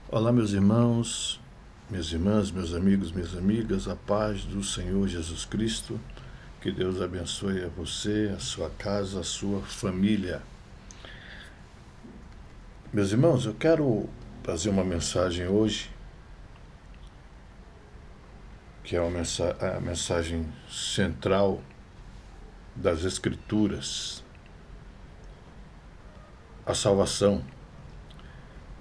Olá, meus irmãos, minhas irmãs, meus amigos, minhas amigas, a paz do Senhor Jesus Cristo. Que Deus abençoe a você, a sua casa, a sua família. Meus irmãos, eu quero trazer uma mensagem hoje, que é a mensagem central das Escrituras, a salvação.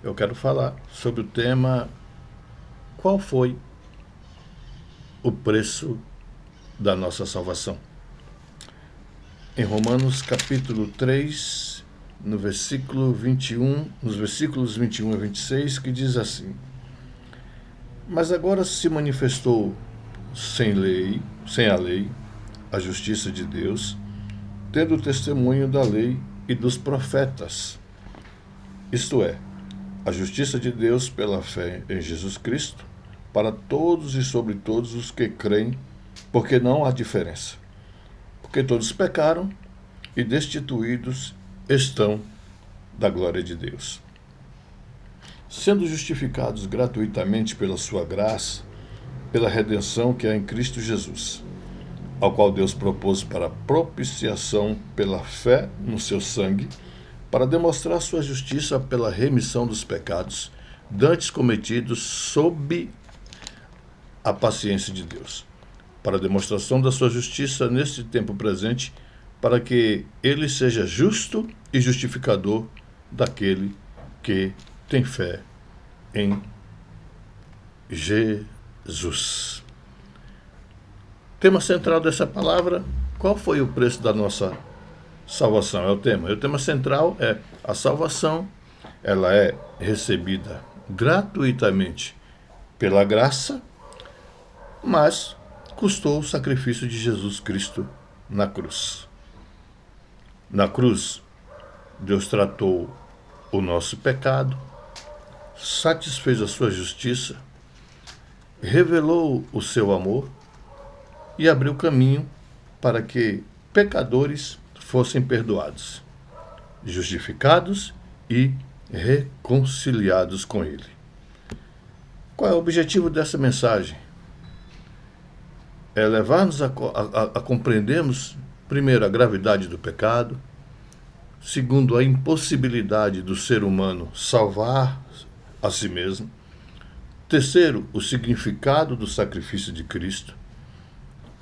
Eu quero falar sobre o tema: qual foi o preço da nossa salvação? Em Romanos capítulo 3, no versículo 21, nos versículos 21 a 26, que diz assim: Mas agora se manifestou sem a lei, a justiça de Deus, tendo o testemunho da lei e dos profetas, isto é, a justiça de Deus pela fé em Jesus Cristo, para todos e sobre todos os que creem, porque não há diferença. Porque todos pecaram e destituídos estão da glória de Deus, sendo justificados gratuitamente pela sua graça, pela redenção que há em Cristo Jesus, ao qual Deus propôs para propiciação pela fé no seu sangue, para demonstrar sua justiça pela remissão dos pecados dantes cometidos sob a paciência de Deus, para a demonstração da sua justiça neste tempo presente, para que ele seja justo e justificador daquele que tem fé em Jesus. Tema central dessa palavra: qual foi o preço da nossa salvação? É o tema. E o tema central é: a salvação, ela é recebida gratuitamente pela graça, mas custou o sacrifício de Jesus Cristo na cruz. Na cruz, Deus tratou o nosso pecado, satisfez a sua justiça, revelou o seu amor e abriu caminho para que pecadores fossem perdoados, justificados e reconciliados com Ele. Qual é o objetivo dessa mensagem? É levar-nos a compreendermos, primeiro, a gravidade do pecado, segundo, a impossibilidade do ser humano salvar a si mesmo, terceiro, o significado do sacrifício de Cristo,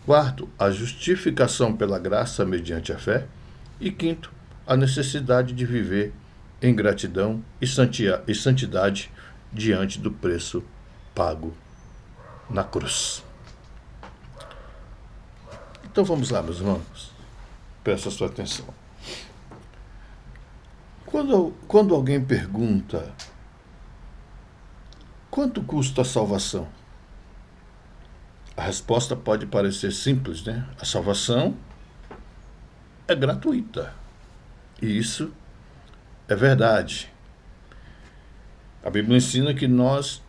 quarto, a justificação pela graça mediante a fé, e quinto, a necessidade de viver em gratidão e santidade diante do preço pago na cruz. Então vamos lá, meus irmãos. Peço a sua atenção. Quando alguém pergunta quanto custa a salvação, a resposta pode parecer simples, né? A salvação é gratuita. E isso é verdade. A Bíblia ensina que nós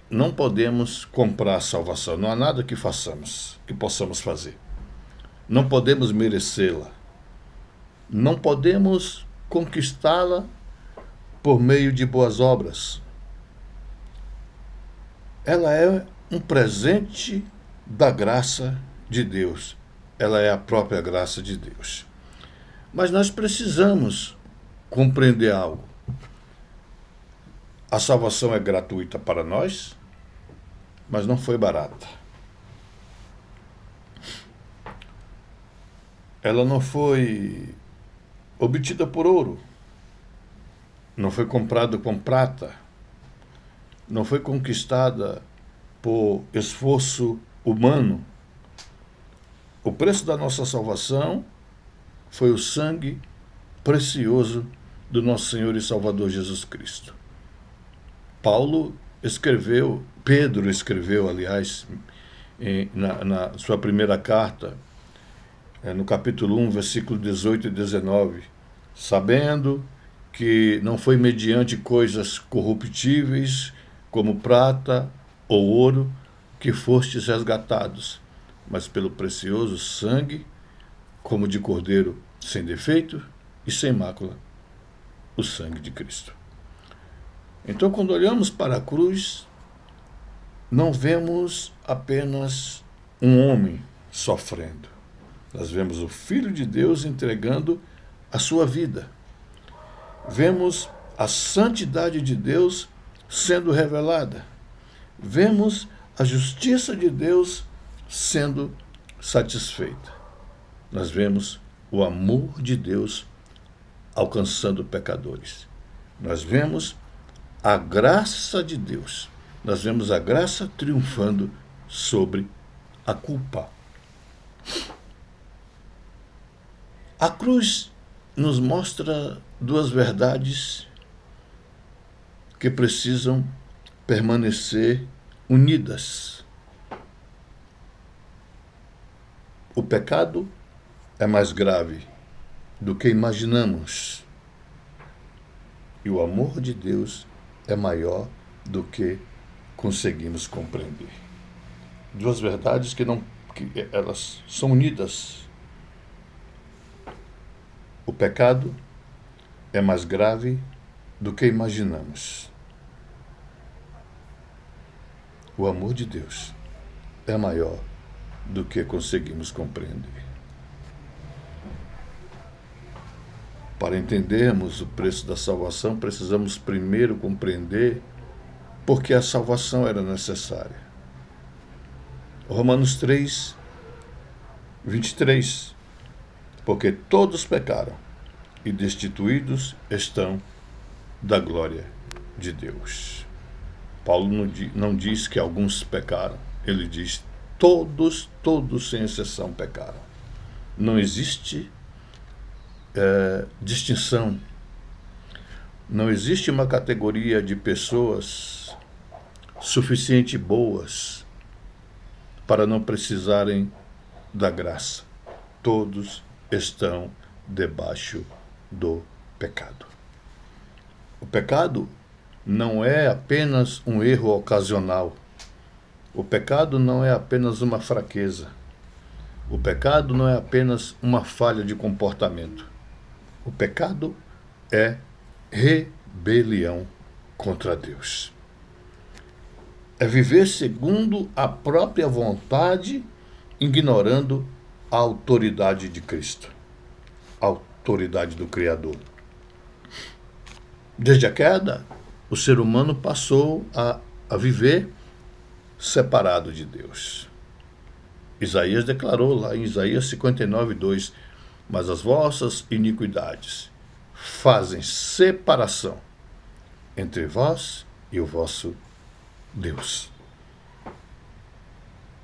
não podemos comprar a salvação. Não há nada que possamos fazer. Não podemos merecê-la. Não podemos conquistá-la por meio de boas obras. Ela é um presente da graça de Deus. Ela é a própria graça de Deus. Mas nós precisamos compreender algo. A salvação é gratuita para nós, mas não foi barata. Ela não foi obtida por ouro, não foi comprada com prata, não foi conquistada por esforço humano. O preço da nossa salvação foi o sangue precioso do nosso Senhor e Salvador Jesus Cristo. Pedro escreveu, aliás, na sua primeira carta, no capítulo 1, versículo 18 e 19, sabendo que não foi mediante coisas corruptíveis, como prata ou ouro, que fostes resgatados, mas pelo precioso sangue, como de cordeiro sem defeito e sem mácula, o sangue de Cristo. Então, quando olhamos para a cruz, não vemos apenas um homem sofrendo. Nós vemos o Filho de Deus entregando a sua vida. Vemos a santidade de Deus sendo revelada. Vemos a justiça de Deus sendo satisfeita. Nós vemos o amor de Deus alcançando pecadores. Nós vemos a graça de Deus. Nós vemos a graça triunfando sobre a culpa. A cruz nos mostra duas verdades que precisam permanecer unidas. O pecado é mais grave do que imaginamos. E o amor de Deus é maior do que conseguimos compreender. Duas verdades que elas são unidas. O pecado é mais grave do que imaginamos. O amor de Deus é maior do que conseguimos compreender. Para entendermos o preço da salvação, precisamos primeiro compreender por que a salvação era necessária. Romanos 3, 23. Porque todos pecaram e destituídos estão da glória de Deus. Paulo não diz que alguns pecaram, ele diz todos sem exceção pecaram. Não existe distinção. Não existe uma categoria de pessoas suficiente boas para não precisarem da graça. Todos estão debaixo do pecado. O pecado não é apenas um erro ocasional. O pecado não é apenas uma fraqueza. O pecado não é apenas uma falha de comportamento. O pecado é rebelião contra Deus. É viver segundo a própria vontade, ignorando a autoridade de Cristo, a autoridade do Criador. Desde a queda, o ser humano passou a viver separado de Deus. Isaías declarou lá em Isaías 59, 2: mas as vossas iniquidades fazem separação entre vós e o vosso Deus.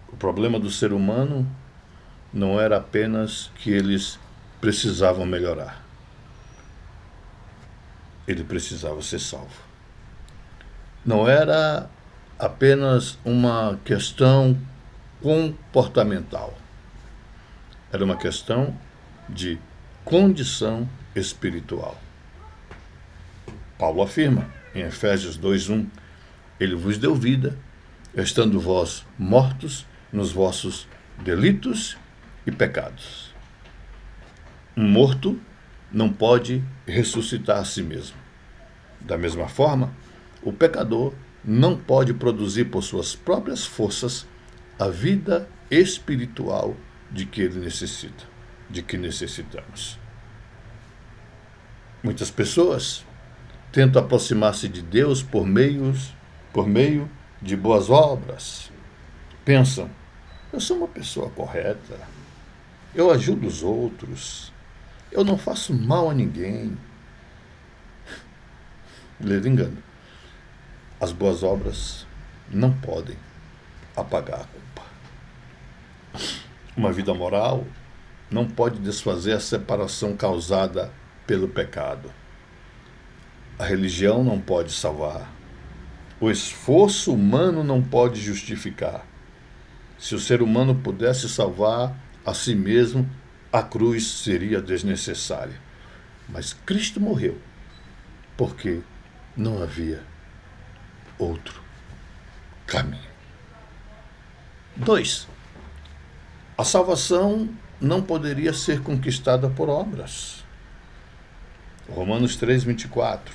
O problema do ser humano não era apenas que eles precisavam melhorar. Ele precisava ser salvo. Não era apenas uma questão comportamental. Era uma questão de condição espiritual. Paulo afirma em Efésios 2:1: ele vos deu vida, estando vós mortos nos vossos delitos e pecados. Um morto não pode ressuscitar a si mesmo. Da mesma forma, o pecador não pode produzir por suas próprias forças a vida espiritual de que ele necessita, de que necessitamos. Muitas pessoas tentam aproximar-se de Deus por meio de boas obras. Pensam: eu sou uma pessoa correta, eu ajudo os outros, eu não faço mal a ninguém. Ledo engano. As boas obras não podem apagar a culpa. Uma vida moral não pode desfazer a separação causada pelo pecado. A religião não pode salvar. O esforço humano não pode justificar. Se o ser humano pudesse salvar a si mesmo, a cruz seria desnecessária. Mas Cristo morreu porque não havia outro caminho. 2. A salvação não poderia ser conquistada por obras. Romanos 3:24.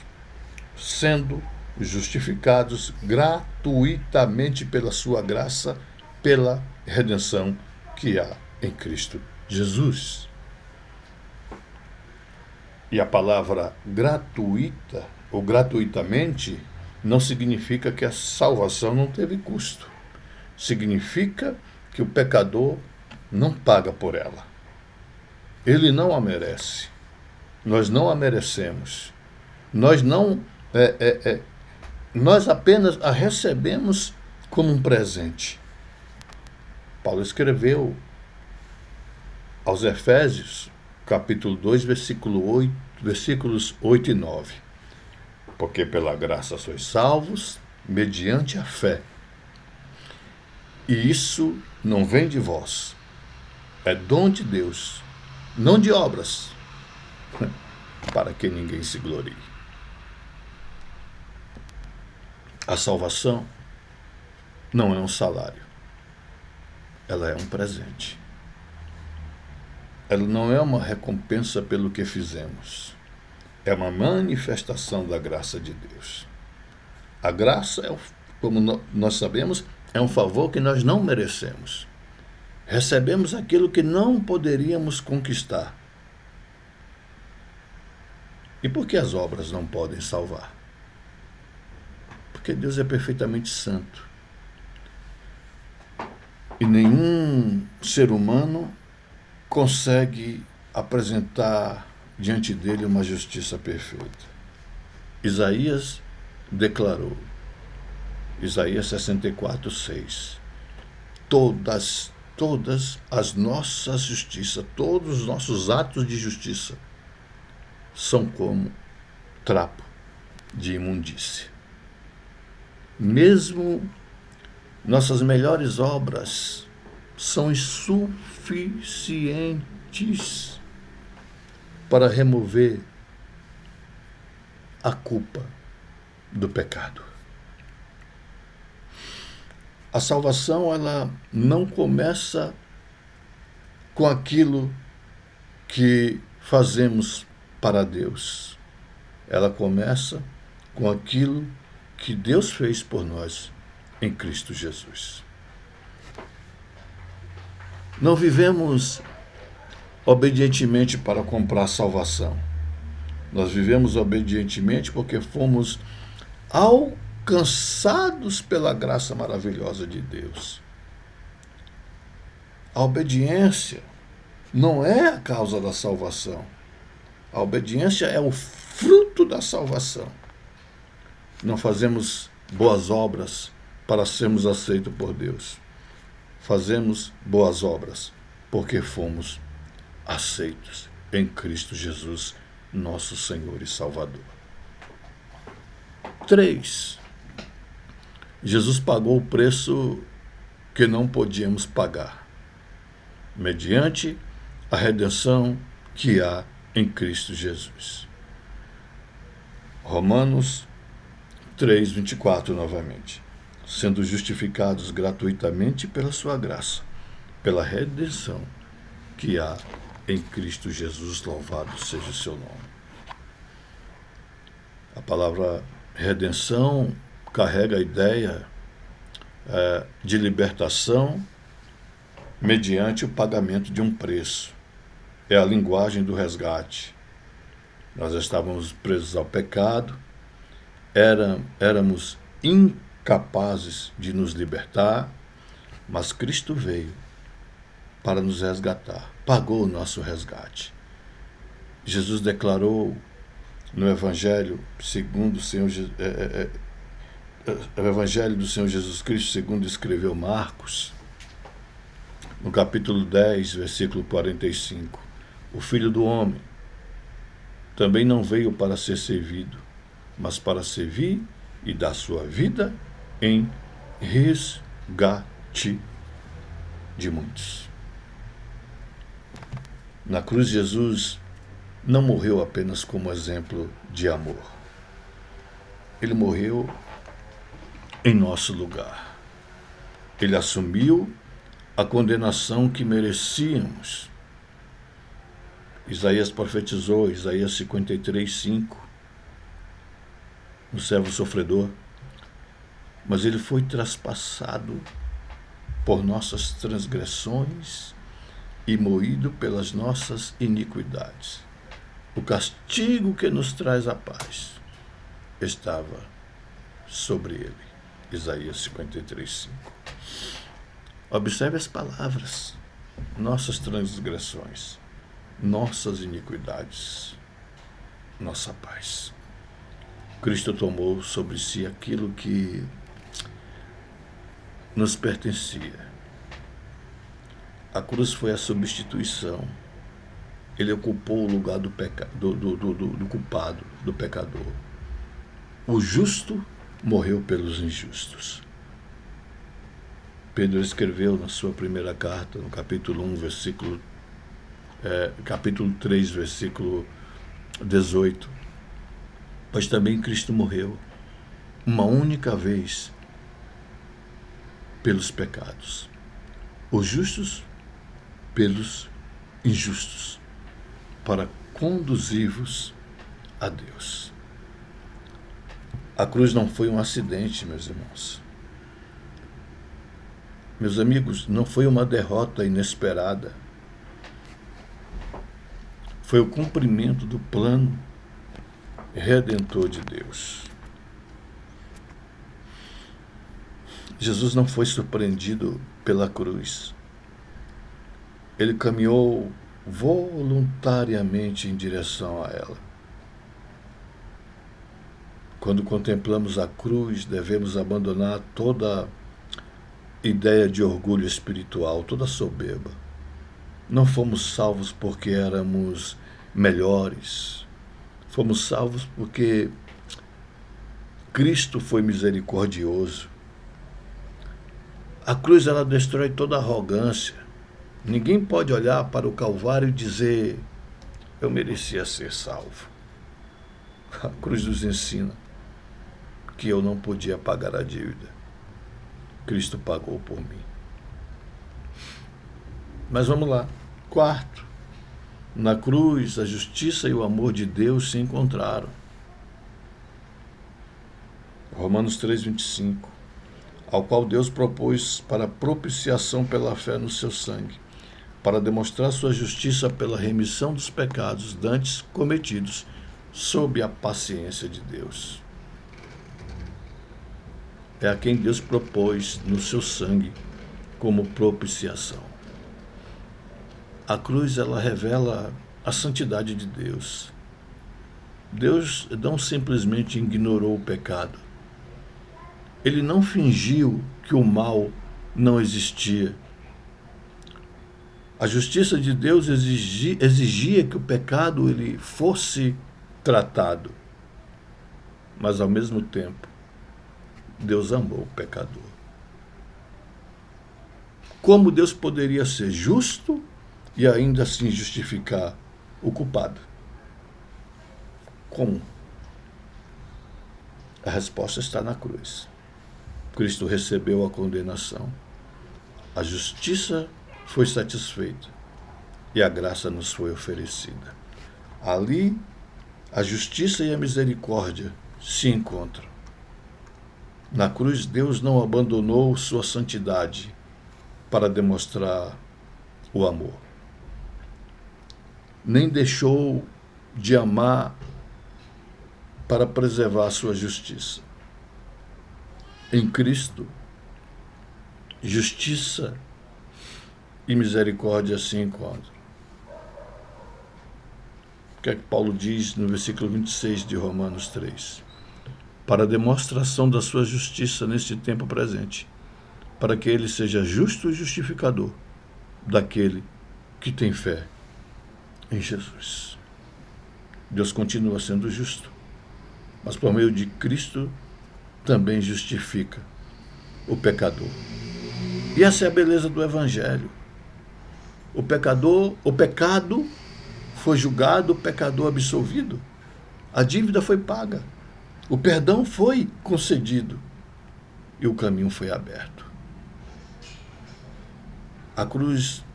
Sendo justificados gratuitamente pela sua graça, pela redenção que há em Cristo Jesus. E a palavra gratuita ou gratuitamente não significa que a salvação não teve custo. Significa que o pecador não paga por ela. Ele não a merece. Nós não a merecemos. Nós apenas a recebemos como um presente. Paulo escreveu aos Efésios, capítulo 2, versículos 8 e 9. Porque pela graça sois salvos, mediante a fé. E isso não vem de vós. É dom de Deus, não de obras, para que ninguém se glorie. A salvação não é um salário. Ela é um presente. Ela não é uma recompensa pelo que fizemos. É uma manifestação da graça de Deus. A graça, como nós sabemos, é um favor que nós não merecemos. Recebemos aquilo que não poderíamos conquistar. E por que as obras não podem salvar? Porque Deus é perfeitamente santo. E nenhum ser humano consegue apresentar diante dele uma justiça perfeita. Isaías declarou, Isaías 64:6, todas as nossas justiças, todos os nossos atos de justiça são como trapo de imundície. Mesmo nossas melhores obras são insuficientes para remover a culpa do pecado. A salvação, ela não começa com aquilo que fazemos para Deus. Ela começa com aquilo que Deus fez por nós em Cristo Jesus. Não vivemos obedientemente para comprar salvação. Nós vivemos obedientemente porque fomos alcançados pela graça maravilhosa de Deus. A obediência não é a causa da salvação. A obediência é o fruto da salvação. Não fazemos boas obras para sermos aceitos por Deus. Fazemos boas obras porque fomos aceitos em Cristo Jesus, nosso Senhor e Salvador. 3. Jesus pagou o preço que não podíamos pagar, mediante a redenção que há em Cristo Jesus. Romanos 3:24 novamente. Sendo justificados gratuitamente pela sua graça, pela redenção que há em Cristo Jesus, louvado seja o seu nome. A palavra redenção carrega a ideia de libertação mediante o pagamento de um preço. É a linguagem do resgate. Nós estávamos presos ao pecado, éramos incapazes de nos libertar, mas Cristo veio para nos resgatar, pagou o nosso resgate. Jesus declarou no Evangelho segundo o Senhor, o Evangelho do Senhor Jesus Cristo, segundo escreveu Marcos, no capítulo 10, versículo 45, o Filho do Homem também não veio para ser servido, mas para servir e dar sua vida em resgate de muitos. Na cruz, Jesus não morreu apenas como exemplo de amor. Ele morreu em nosso lugar. Ele assumiu a condenação que merecíamos. Isaías profetizou, Isaías 53:5. um servo sofredor, mas ele foi traspassado por nossas transgressões e moído pelas nossas iniquidades. O castigo que nos traz a paz estava sobre ele. Isaías 53:5. Observe as palavras. Nossas transgressões, nossas iniquidades, nossa paz. Cristo tomou sobre si aquilo que nos pertencia. A cruz foi a substituição. Ele ocupou o lugar do culpado, do pecador. O justo morreu pelos injustos. Pedro escreveu na sua primeira carta, no capítulo 3, versículo 18. Pois também Cristo morreu uma única vez pelos pecados, os justos pelos injustos, para conduzir-vos a Deus. A cruz não foi um acidente, meus irmãos. Meus amigos, não foi uma derrota inesperada. Foi o cumprimento do plano redentor de Deus. Jesus não foi surpreendido pela cruz. Ele caminhou voluntariamente em direção a ela. Quando contemplamos a cruz, devemos abandonar toda ideia de orgulho espiritual, toda soberba. Não fomos salvos porque éramos melhores. Fomos salvos porque Cristo foi misericordioso. A cruz, ela destrói toda arrogância. Ninguém pode olhar para o Calvário e dizer: eu merecia ser salvo. A cruz nos ensina que eu não podia pagar a dívida. Cristo pagou por mim. Mas vamos lá. Quarto, na cruz, a justiça e o amor de Deus se encontraram. Romanos 3:25, ao qual Deus propôs para propiciação pela fé no seu sangue, para demonstrar sua justiça pela remissão dos pecados dantes cometidos sob a paciência de Deus. É a quem Deus propôs no seu sangue como propiciação. A cruz, ela revela a santidade de Deus. Deus não simplesmente ignorou o pecado. Ele não fingiu que o mal não existia. A justiça de Deus exigia que o pecado ele fosse tratado. Mas, ao mesmo tempo, Deus amou o pecador. Como Deus poderia ser justo e ainda assim justificar o culpado? Como? A resposta está na cruz. Cristo recebeu a condenação. A justiça foi satisfeita e a graça nos foi oferecida. Ali, a justiça e a misericórdia se encontram. Na cruz, Deus não abandonou sua santidade para demonstrar o amor. Nem deixou de amar para preservar a sua justiça. Em Cristo, justiça e misericórdia se encontram. O que é que Paulo diz no versículo 26 de Romanos 3? Para a demonstração da sua justiça neste tempo presente, para que ele seja justo e justificador daquele que tem fé em Jesus. Deus continua sendo justo, mas por meio de Cristo também justifica o pecador. E essa é a beleza do Evangelho. O pecado foi julgado, o pecador absolvido. A dívida foi paga. O perdão foi concedido e o caminho foi aberto. A cruz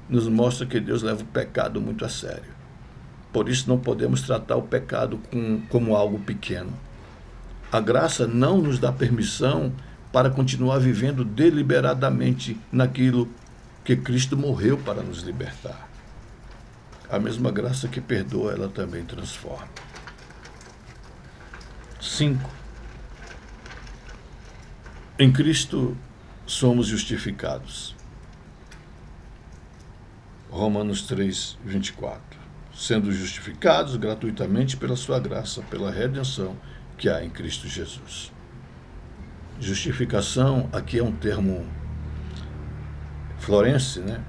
nos mostra que Deus leva o pecado muito a sério. Por isso não podemos tratar o pecado como algo pequeno. A graça não nos dá permissão para continuar vivendo deliberadamente naquilo que Cristo morreu para nos libertar. A mesma graça que perdoa, ela também transforma. 5. Em Cristo somos justificados. Romanos 3, 24. Sendo justificados gratuitamente pela sua graça, pela redenção que há em Cristo Jesus. Justificação, aqui é um termo florense, né?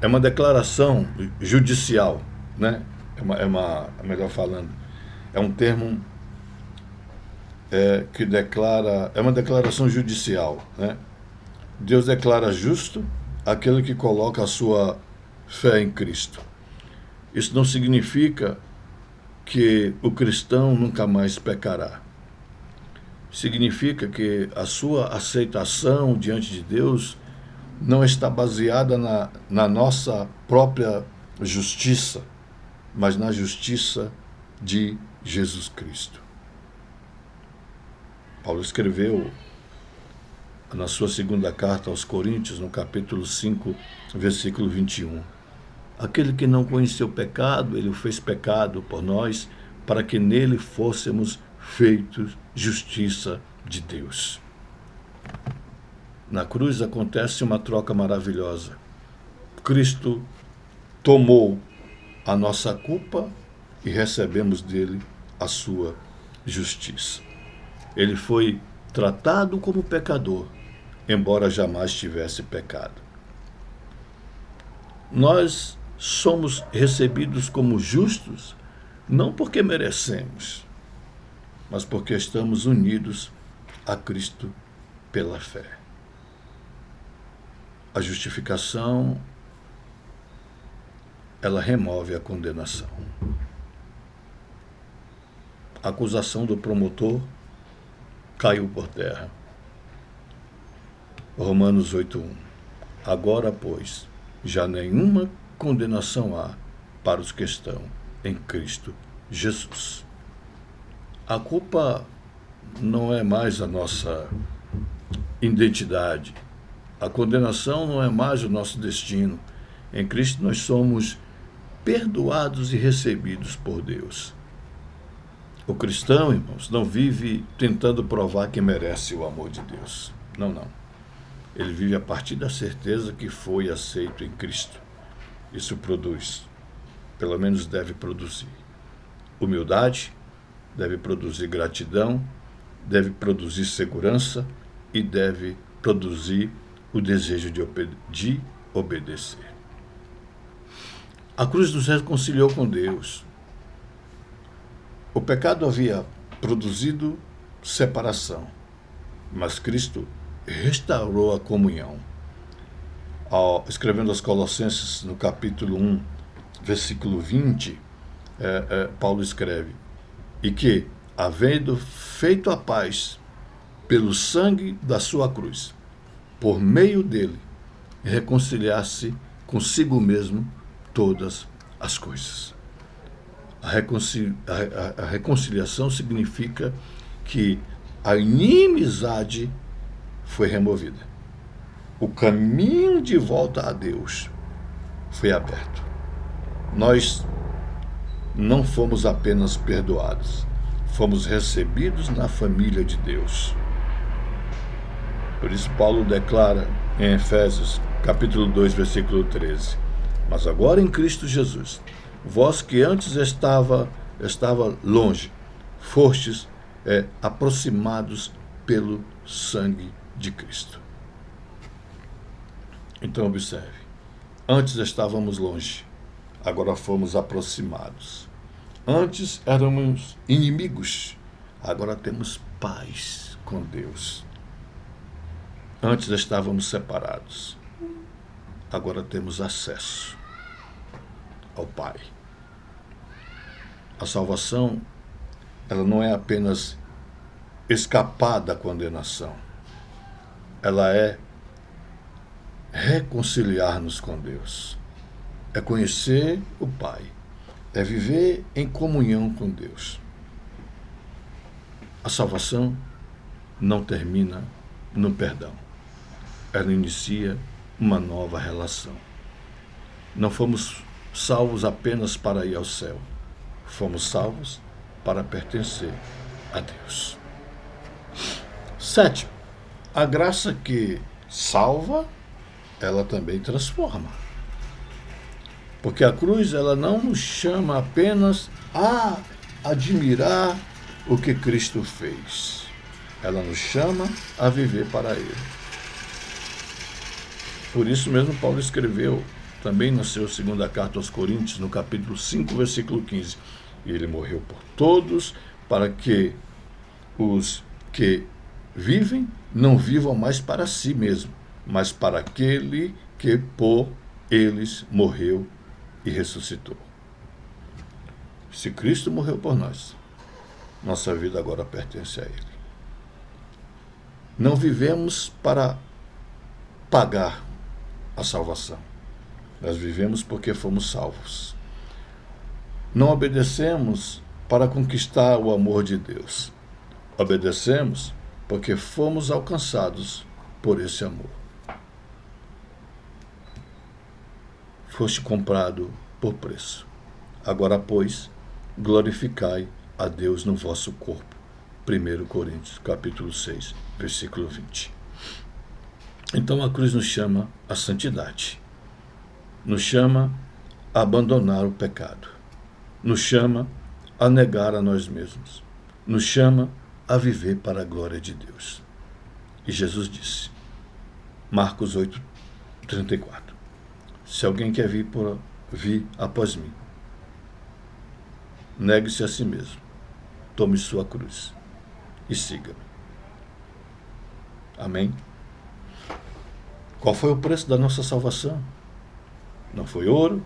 É uma declaração judicial, né? Melhor falando, é um termo que declara, é uma declaração judicial, né? Deus declara justo aquele que coloca a sua fé em Cristo. Isso não significa que o cristão nunca mais pecará. Significa que a sua aceitação diante de Deus não está baseada na nossa própria justiça, mas na justiça de Jesus Cristo. Paulo escreveu na sua segunda carta aos Coríntios, no capítulo 5, versículo 21. Aquele que não conheceu o pecado, ele o fez pecado por nós, para que nele fôssemos feitos justiça de Deus. Na cruz acontece uma troca maravilhosa. Cristo tomou a nossa culpa e recebemos dele a sua justiça. Ele foi tratado como pecador, embora jamais tivesse pecado. Nós somos recebidos como justos, não porque merecemos, mas porque estamos unidos a Cristo pela fé. A justificação, ela remove a condenação. A acusação do promotor caiu por terra. Romanos 8:1. Agora, pois, já nenhuma condenação há para os que estão em Cristo Jesus. A culpa não é mais a nossa identidade. A condenação não é mais o nosso destino. Em Cristo nós somos perdoados e recebidos por Deus. O cristão, irmãos, não vive tentando provar que merece o amor de Deus. Não. Ele vive a partir da certeza que foi aceito em Cristo. Isso produz, pelo menos deve produzir, humildade, deve produzir gratidão, deve produzir segurança e deve produzir o desejo de obedecer. A cruz nos reconciliou com Deus. O pecado havia produzido separação, mas Cristo restaurou a comunhão. Escrevendo aos Colossenses, no capítulo 1, versículo 20, Paulo escreve: e que, havendo feito a paz pelo sangue da sua cruz, por meio dele, reconciliasse consigo mesmo todas as coisas. A reconciliação significa que a inimizade foi removida. O caminho de volta a Deus foi aberto. Nós não fomos apenas perdoados, fomos recebidos na família de Deus. Por isso Paulo declara em Efésios, capítulo 2, versículo 13: mas agora em Cristo Jesus, vós que antes estava longe, fostes aproximados pelo sangue de Cristo. Então observe, antes estávamos longe, agora fomos aproximados. Antes éramos inimigos, agora temos paz com Deus. Antes estávamos separados, agora temos acesso ao Pai. A salvação, ela não é apenas escapar da condenação, ela é reconciliar-nos com Deus, é conhecer o Pai, é viver em comunhão com Deus. A salvação não termina no perdão. Ela inicia uma nova relação. Não fomos salvos apenas para ir ao céu. Fomos salvos para pertencer a Deus. 7. A graça que salva, ela também transforma. Porque a cruz, ela não nos chama apenas a admirar o que Cristo fez. Ela nos chama a viver para Ele. Por isso mesmo Paulo escreveu também na sua segunda carta aos Coríntios, no capítulo 5, versículo 15. E Ele morreu por todos, para que os que vivem não vivam mais para si mesmo, mas para aquele que por eles morreu e ressuscitou. Se Cristo morreu por nós, nossa vida agora pertence a Ele. Não vivemos para pagar a salvação. Nós vivemos porque fomos salvos. Não obedecemos para conquistar o amor de Deus. Obedecemos porque fomos alcançados por esse amor. Foste comprado por preço. Agora, pois, glorificai a Deus no vosso corpo. 1 Coríntios, capítulo 6, versículo 20. Então a cruz nos chama à santidade. Nos chama a abandonar o pecado. Nos chama a negar a nós mesmos. Nos chama a viver para a glória de Deus. E Jesus disse, Marcos 8, 34, se alguém quer vir após mim, negue-se a si mesmo, tome sua cruz e siga-me. Amém? Qual foi o preço da nossa salvação? Não foi ouro,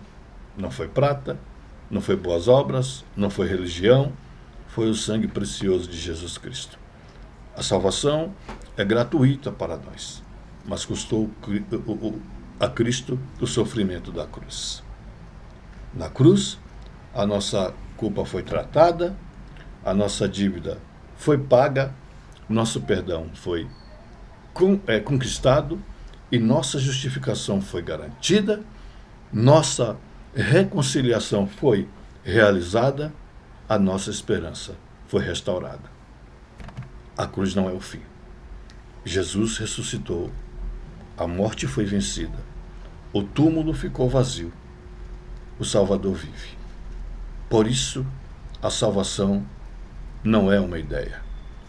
não foi prata, não foi boas obras, não foi religião, foi o sangue precioso de Jesus Cristo. A salvação é gratuita para nós, mas custou a Cristo o sofrimento da cruz. Na cruz, a nossa culpa foi tratada, a nossa dívida foi paga, nosso perdão foi conquistado e nossa justificação foi garantida, nossa reconciliação foi realizada, a nossa esperança foi restaurada. A cruz não é o fim. Jesus ressuscitou, a morte foi vencida, o túmulo ficou vazio, o Salvador vive. Por isso, a salvação não é uma ideia,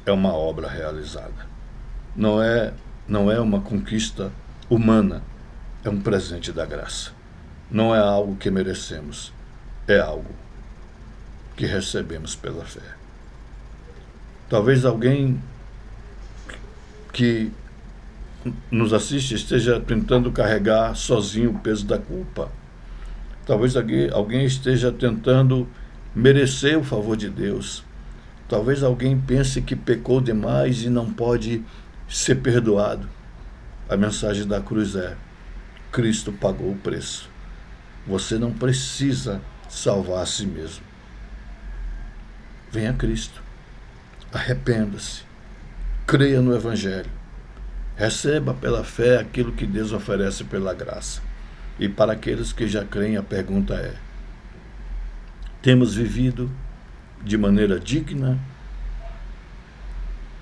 é uma obra realizada. Não é uma conquista humana, é um presente da graça. Não é algo que merecemos, é algo que recebemos pela fé. Talvez alguém que nos assiste esteja tentando carregar sozinho o peso da culpa. Talvez alguém esteja tentando merecer o favor de Deus. Talvez alguém pense que pecou demais e não pode ser perdoado. A mensagem da cruz é: Cristo pagou o preço. Você não precisa salvar a si mesmo. Venha a Cristo. Arrependa-se. Creia no Evangelho. Receba pela fé aquilo que Deus oferece pela graça. E para aqueles que já creem, a pergunta é: temos vivido de maneira digna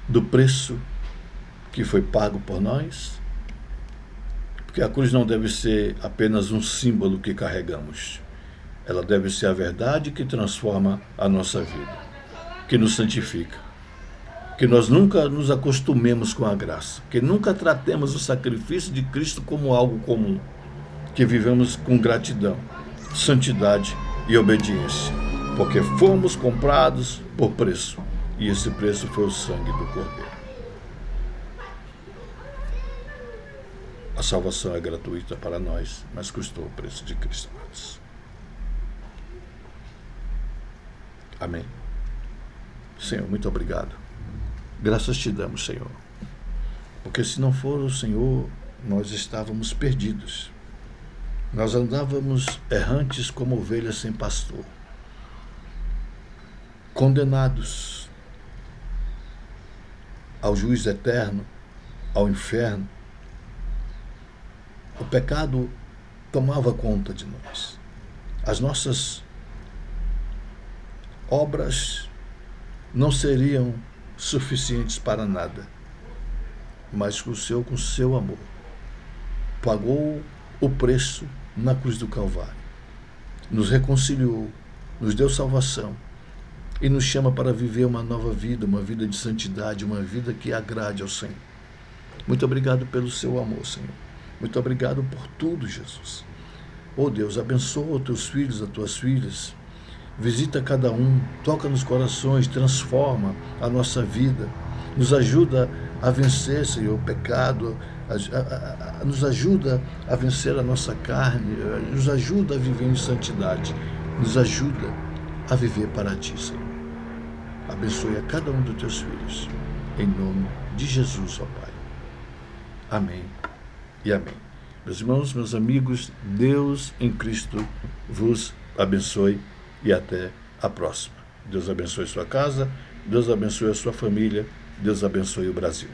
do preço que foi pago por nós? Porque a cruz não deve ser apenas um símbolo que carregamos. Ela deve ser a verdade que transforma a nossa vida, que nos santifica. Que nós nunca nos acostumemos com a graça, que nunca tratemos o sacrifício de Cristo como algo comum, que vivemos com gratidão, santidade e obediência, porque fomos comprados por preço, e esse preço foi o sangue do Cordeiro. A salvação é gratuita para nós, mas custou o preço de Cristo. Amém. Senhor, muito obrigado. Graças te damos, Senhor, porque se não for o Senhor, nós estávamos perdidos. Nós andávamos errantes como ovelhas sem pastor, condenados, ao juízo eterno, ao inferno. O pecado tomava conta de nós. As nossas obras não seriam suficientes para nada, mas com o seu amor, pagou o preço na cruz do Calvário, nos reconciliou, nos deu salvação e nos chama para viver uma nova vida, uma vida de santidade, uma vida que agrade ao Senhor. Muito obrigado pelo seu amor, Senhor. Muito obrigado por tudo, Jesus. Oh Deus, abençoa os teus filhos, as tuas filhas. Visita cada um, toca nos corações, transforma a nossa vida. Nos ajuda a vencer, Senhor, o pecado. Nos ajuda a vencer a nossa carne. Nos ajuda a viver em santidade. Nos ajuda a viver para ti, Senhor. Abençoe a cada um dos teus filhos. Em nome de Jesus, ó Pai. Amém e amém. Meus irmãos, meus amigos, Deus em Cristo vos abençoe e até a próxima. Deus abençoe sua casa, Deus abençoe a sua família, Deus abençoe o Brasil.